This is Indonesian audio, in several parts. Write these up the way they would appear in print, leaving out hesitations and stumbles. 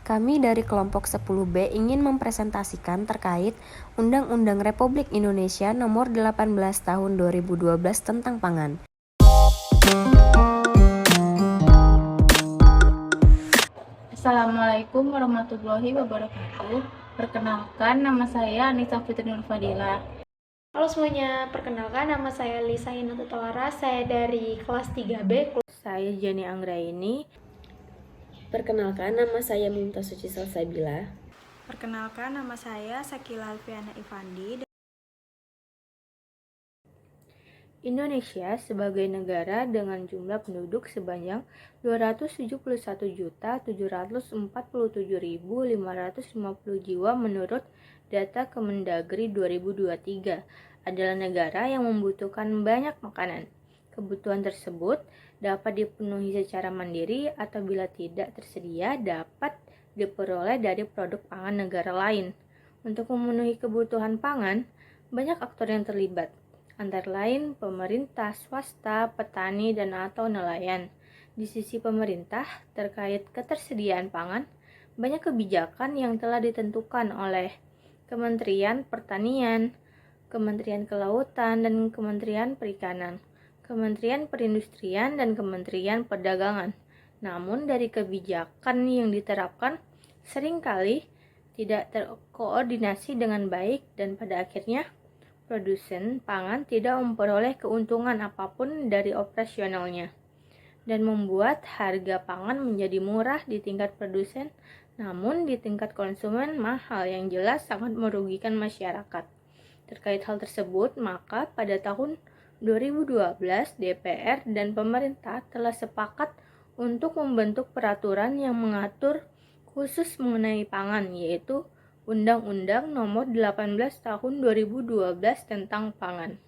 Kami dari kelompok 10B ingin mempresentasikan terkait Undang-Undang Republik Indonesia Nomor 18 Tahun 2012 tentang pangan. Assalamualaikum warahmatullahi wabarakatuh. Perkenalkan, nama saya Anissa Fitri Nur Fadilah. Halo semuanya, perkenalkan nama saya Lisa Hinata Tolara, saya dari kelas 3B. Saya Jenny Anggraini. Perkenalkan, nama saya Mumtaz Suci Salsabila. Perkenalkan, nama saya Sakila Alfiana Ifandi. Indonesia sebagai negara dengan jumlah penduduk sebanyak 271.747.550 jiwa menurut data Kemendagri 2023 adalah negara yang membutuhkan banyak makanan. Kebutuhan tersebut dapat dipenuhi secara mandiri atau bila tidak tersedia dapat diperoleh dari produk pangan negara lain. Untuk memenuhi kebutuhan pangan, banyak aktor yang terlibat, antara lain pemerintah, swasta, petani, dan atau nelayan. Di sisi pemerintah, terkait ketersediaan pangan, banyak kebijakan yang telah ditentukan oleh Kementerian Pertanian, Kementerian Kelautan, dan Kementerian Perikanan, Kementerian Perindustrian, dan Kementerian Perdagangan. Namun dari kebijakan yang diterapkan seringkali tidak terkoordinasi dengan baik dan pada akhirnya produsen pangan tidak memperoleh keuntungan apapun dari operasionalnya dan membuat harga pangan menjadi murah di tingkat produsen, namun di tingkat konsumen mahal yang jelas sangat merugikan masyarakat. Terkait hal tersebut, maka pada tahun 2012 DPR dan pemerintah telah sepakat untuk membentuk peraturan yang mengatur khusus mengenai pangan, yaitu Undang-Undang Nomor 18 Tahun 2012 tentang pangan.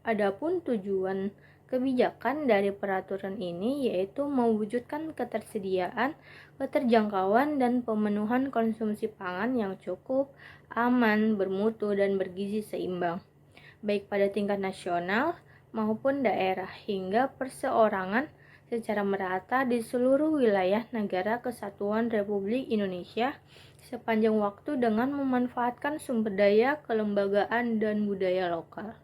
Adapun tujuan kebijakan dari peraturan ini yaitu mewujudkan ketersediaan, keterjangkauan, dan pemenuhan konsumsi pangan yang cukup, aman, bermutu, dan bergizi seimbang, baik pada tingkat nasional maupun daerah hingga perseorangan secara merata di seluruh wilayah Negara Kesatuan Republik Indonesia sepanjang waktu dengan memanfaatkan sumber daya, kelembagaan, dan budaya lokal.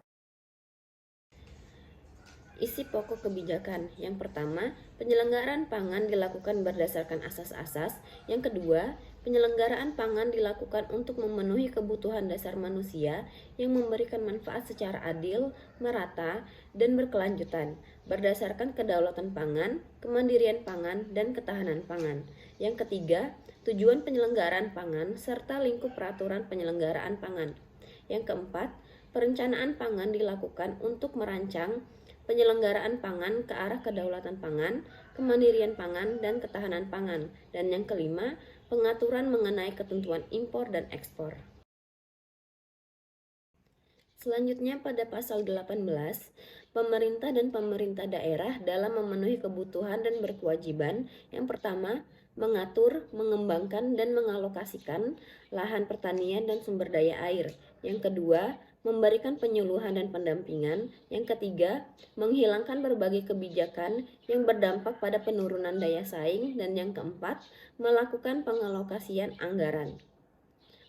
Isi pokok kebijakan. Yang pertama, penyelenggaraan pangan dilakukan berdasarkan asas-asas. Yang kedua, penyelenggaraan pangan dilakukan untuk memenuhi kebutuhan dasar manusia yang memberikan manfaat secara adil, merata, dan berkelanjutan, berdasarkan kedaulatan pangan, kemandirian pangan, dan ketahanan pangan. Yang ketiga, tujuan penyelenggaraan pangan serta lingkup peraturan penyelenggaraan pangan. Yang keempat, perencanaan pangan dilakukan untuk merancang penyelenggaraan pangan ke arah kedaulatan pangan, kemandirian pangan, dan ketahanan pangan. Dan yang kelima, pengaturan mengenai ketentuan impor dan ekspor. Selanjutnya pada pasal 18, pemerintah dan pemerintah daerah dalam memenuhi kebutuhan dan berkewajiban. Yang pertama, mengatur, mengembangkan, dan mengalokasikan lahan pertanian dan sumber daya air. Yang kedua, memberikan penyuluhan dan pendampingan. Yang ketiga, menghilangkan berbagai kebijakan yang berdampak pada penurunan daya saing. Dan yang keempat, melakukan pengalokasian anggaran.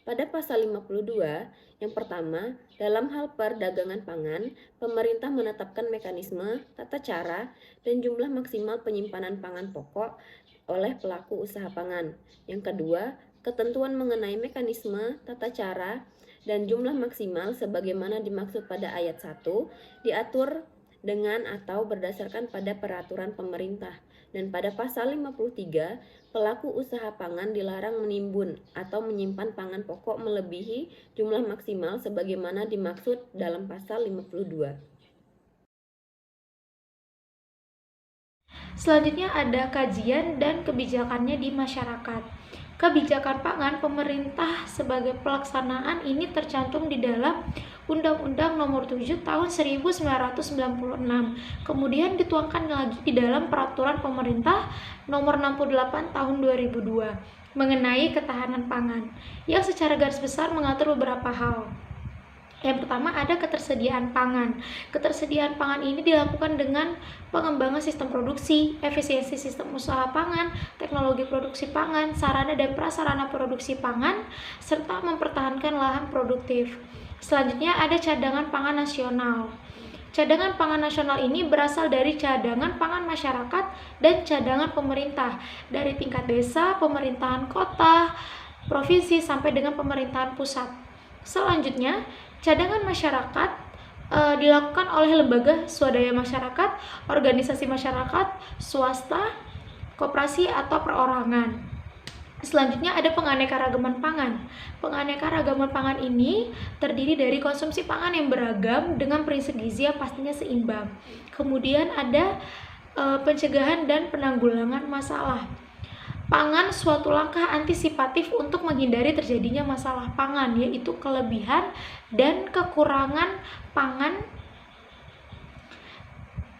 Pada pasal 52, yang pertama, dalam hal perdagangan pangan, pemerintah menetapkan mekanisme, tata cara, dan jumlah maksimal penyimpanan pangan pokok oleh pelaku usaha pangan. Yang kedua, ketentuan mengenai mekanisme, tata cara, dan jumlah maksimal sebagaimana dimaksud pada ayat 1 diatur dengan atau berdasarkan pada peraturan pemerintah. Dan pada pasal 53, pelaku usaha pangan dilarang menimbun atau menyimpan pangan pokok melebihi jumlah maksimal sebagaimana dimaksud dalam pasal 52. Selanjutnya ada kajian dan kebijakannya di masyarakat. Kebijakan pangan pemerintah sebagai pelaksanaan ini tercantum di dalam Undang-Undang Nomor 7 Tahun 1996. Kemudian dituangkan lagi di dalam Peraturan Pemerintah Nomor 68 Tahun 2002 mengenai ketahanan pangan yang secara garis besar mengatur beberapa hal. Yang pertama ada ketersediaan pangan. Ketersediaan pangan ini dilakukan dengan pengembangan sistem produksi, efisiensi sistem usaha pangan, teknologi produksi pangan, sarana dan prasarana produksi pangan, serta mempertahankan lahan produktif. Selanjutnya ada cadangan pangan nasional. Cadangan pangan nasional ini berasal dari cadangan pangan masyarakat dan cadangan pemerintah dari tingkat desa, pemerintahan kota, provinsi sampai dengan pemerintahan pusat. Selanjutnya, cadangan masyarakat dilakukan oleh lembaga swadaya masyarakat, organisasi masyarakat, swasta, koperasi atau perorangan. Selanjutnya ada penganekaragaman pangan. Penganekaragaman pangan ini terdiri dari konsumsi pangan yang beragam dengan prinsip gizi yang pastinya seimbang. Kemudian ada pencegahan dan penanggulangan masalah. Pangan suatu langkah antisipatif untuk menghindari terjadinya masalah pangan, yaitu kelebihan dan kekurangan pangan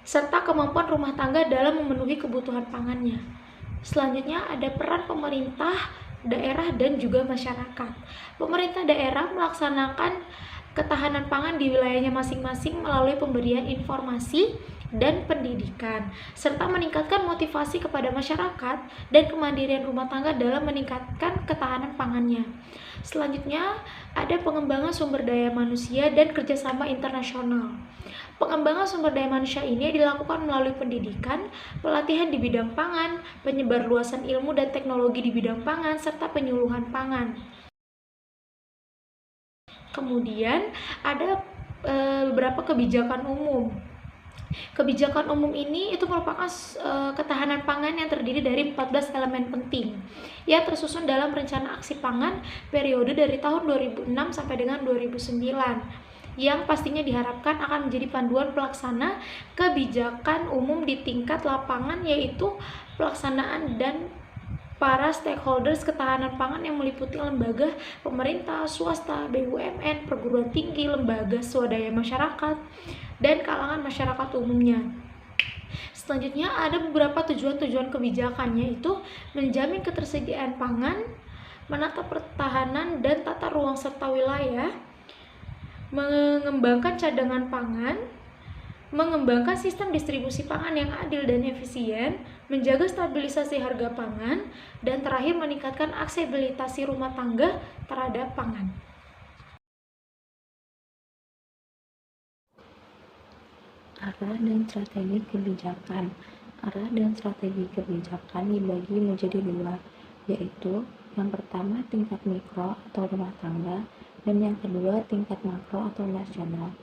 serta kemampuan rumah tangga dalam memenuhi kebutuhan pangannya. Selanjutnya ada peran pemerintah daerah dan juga masyarakat. Pemerintah daerah melaksanakan ketahanan pangan di wilayahnya masing-masing melalui pemberian informasi dan pendidikan, serta meningkatkan motivasi kepada masyarakat dan kemandirian rumah tangga dalam meningkatkan ketahanan pangannya. Selanjutnya, ada pengembangan sumber daya manusia dan kerjasama internasional. Pengembangan sumber daya manusia ini dilakukan melalui pendidikan, pelatihan di bidang pangan, penyebarluasan ilmu dan teknologi di bidang pangan, serta penyuluhan pangan. Kemudian, ada beberapa kebijakan umum. Kebijakan umum ini itu merupakan ketahanan pangan yang terdiri dari 14 elemen penting yang tersusun dalam rencana aksi pangan periode dari tahun 2006 sampai dengan 2009 yang pastinya diharapkan akan menjadi panduan pelaksana kebijakan umum di tingkat lapangan, yaitu pelaksanaan dan para stakeholders ketahanan pangan yang meliputi lembaga pemerintah, swasta, BUMN, perguruan tinggi, lembaga swadaya masyarakat, dan kalangan masyarakat umumnya. Selanjutnya ada beberapa tujuan-tujuan kebijakan, yaitu menjamin ketersediaan pangan, menata pertahanan dan tata ruang serta wilayah, mengembangkan cadangan pangan, mengembangkan sistem distribusi pangan yang adil dan efisien, menjaga stabilisasi harga pangan, dan terakhir meningkatkan aksesibilitas rumah tangga terhadap pangan. Arah dan strategi kebijakan. Arah dan strategi kebijakan dibagi menjadi dua, yaitu yang pertama tingkat mikro atau rumah tangga, dan yang kedua tingkat makro atau nasional.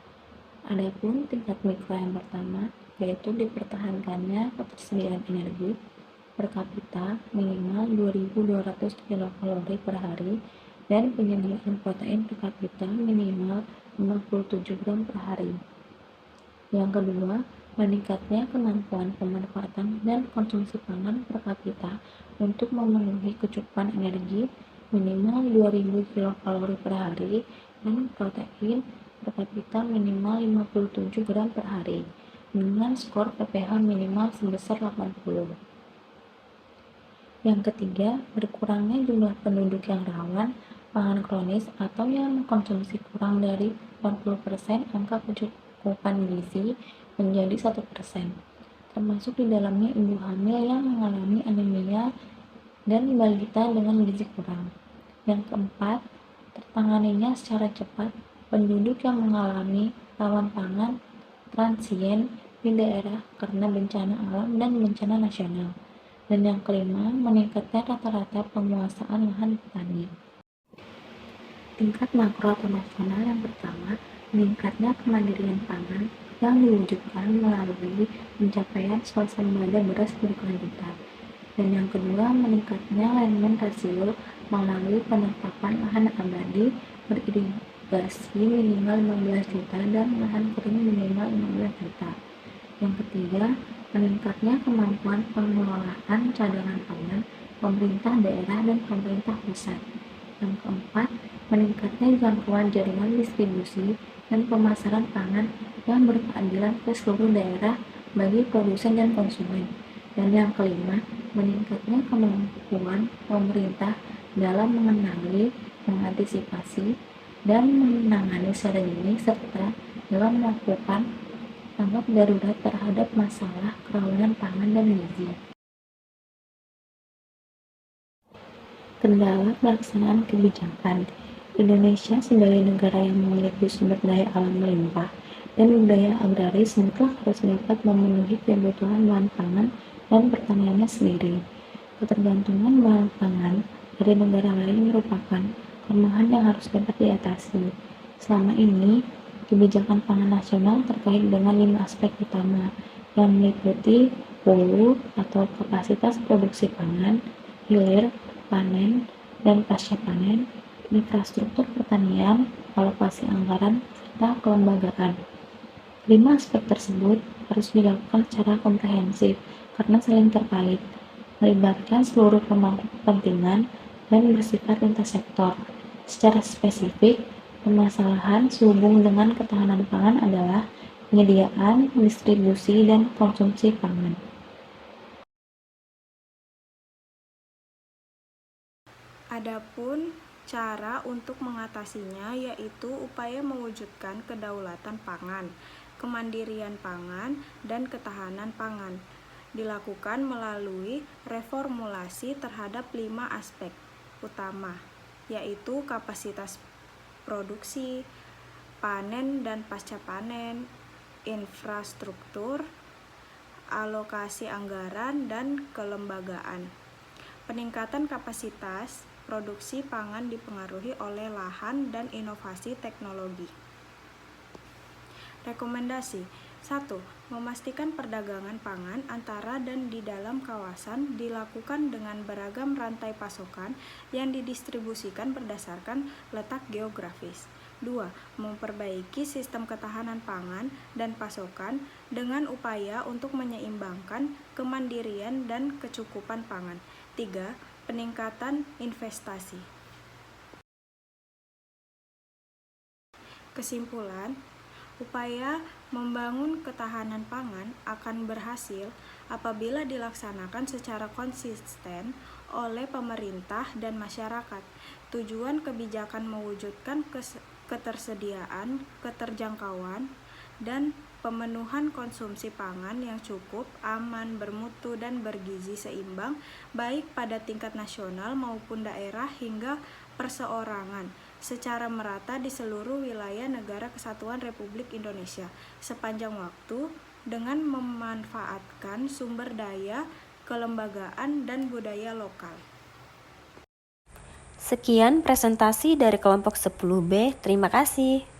Adapun tingkat mikro yang pertama, yaitu dipertahankannya ketersediaan energi per kapita minimal 2.200 kilokalori per hari dan penyediaan protein per kapita minimal 57 gram per hari. Yang kedua, meningkatnya kemampuan pemanfaatan dan konsumsi pangan per kapita untuk memenuhi kecukupan energi minimal 2.000 kilokalori per hari dan protein per kapita minimal 57 gram per hari dengan skor PPH minimal sebesar 80. Yang ketiga, berkurangnya jumlah penduduk yang rawan pangan kronis atau yang mengkonsumsi kurang dari 40% angka kecukupan gizi menjadi 1%, termasuk di dalamnya ibu hamil yang mengalami anemia dan balita dengan gizi kurang. Yang keempat, tertanganinya secara cepat penduduk yang mengalami rawan pangan transien di daerah karena bencana alam dan bencana nasional. Dan yang kelima, meningkatnya rata-rata penguasaan lahan petani. Tingkat makro atau nasional yang pertama, meningkatnya kemandirian pangan yang diwujudkan melalui pencapaian swasembada beras berkelanjutan. Dan yang kedua, meningkatnya land rasio melalui penetapan lahan abadi beririgasi minimal 15 juta dan lahan kering minimal 15 juta. Yang ketiga, meningkatnya kemampuan pengelolaan cadangan pangan pemerintah daerah dan pemerintah pusat. Yang keempat, meningkatnya jangkauan jaringan distribusi dan pemasaran pangan yang berkeadilan ke seluruh daerah bagi produsen dan konsumen. Dan yang kelima, meningkatnya kemampuan pemerintah dalam mengenali, mengantisipasi, dan menangani secara dini serta dalam melakukan tanggap darurat terhadap masalah kerawanan pangan dan gizi. Kendala pelaksanaan kebijakan. Indonesia sebagai negara yang memiliki sumber daya alam melimpah dan budaya agraris mutlak harus dapat memenuhi kebutuhan bahan pangan dan pertaniannya sendiri. Ketergantungan bahan pangan dari negara lain merupakan kelemahan yang harus dapat diatasi. Selama ini, kebijakan pangan nasional terkait dengan 5 aspek utama yang meliputi hulu atau kapasitas produksi pangan, hilir, panen, dan pasca panen, infrastruktur pertanian, alokasi anggaran, serta kelembagaan. 5 aspek tersebut harus dilakukan secara komprehensif karena saling terkait, melibatkan seluruh pemangku kepentingan dan bersifat lintas sektor. Secara spesifik, permasalahan sehubung dengan ketahanan pangan adalah penyediaan, distribusi, dan konsumsi pangan. Adapun cara untuk mengatasinya yaitu upaya mewujudkan kedaulatan pangan, kemandirian pangan, dan ketahanan pangan. Dilakukan melalui reformulasi terhadap 5 aspek utama, yaitu kapasitas produksi, panen dan pasca panen, infrastruktur, alokasi anggaran, dan kelembagaan. Peningkatan kapasitas produksi pangan dipengaruhi oleh lahan dan inovasi teknologi. Rekomendasi 1. Memastikan perdagangan pangan antara dan di dalam kawasan dilakukan dengan beragam rantai pasokan yang didistribusikan berdasarkan letak geografis. 2. Memperbaiki sistem ketahanan pangan dan pasokan dengan upaya untuk menyeimbangkan kemandirian dan kecukupan pangan. 3. Peningkatan investasi. Kesimpulan, upaya membangun ketahanan pangan akan berhasil apabila dilaksanakan secara konsisten oleh pemerintah dan masyarakat. Tujuan kebijakan mewujudkan ketersediaan, keterjangkauan, dan pemenuhan konsumsi pangan yang cukup, aman, bermutu, dan bergizi seimbang, baik pada tingkat nasional maupun daerah hingga perseorangan, secara merata di seluruh wilayah Negara Kesatuan Republik Indonesia sepanjang waktu dengan memanfaatkan sumber daya, kelembagaan, dan budaya lokal. Sekian presentasi dari kelompok 10B. Terima kasih.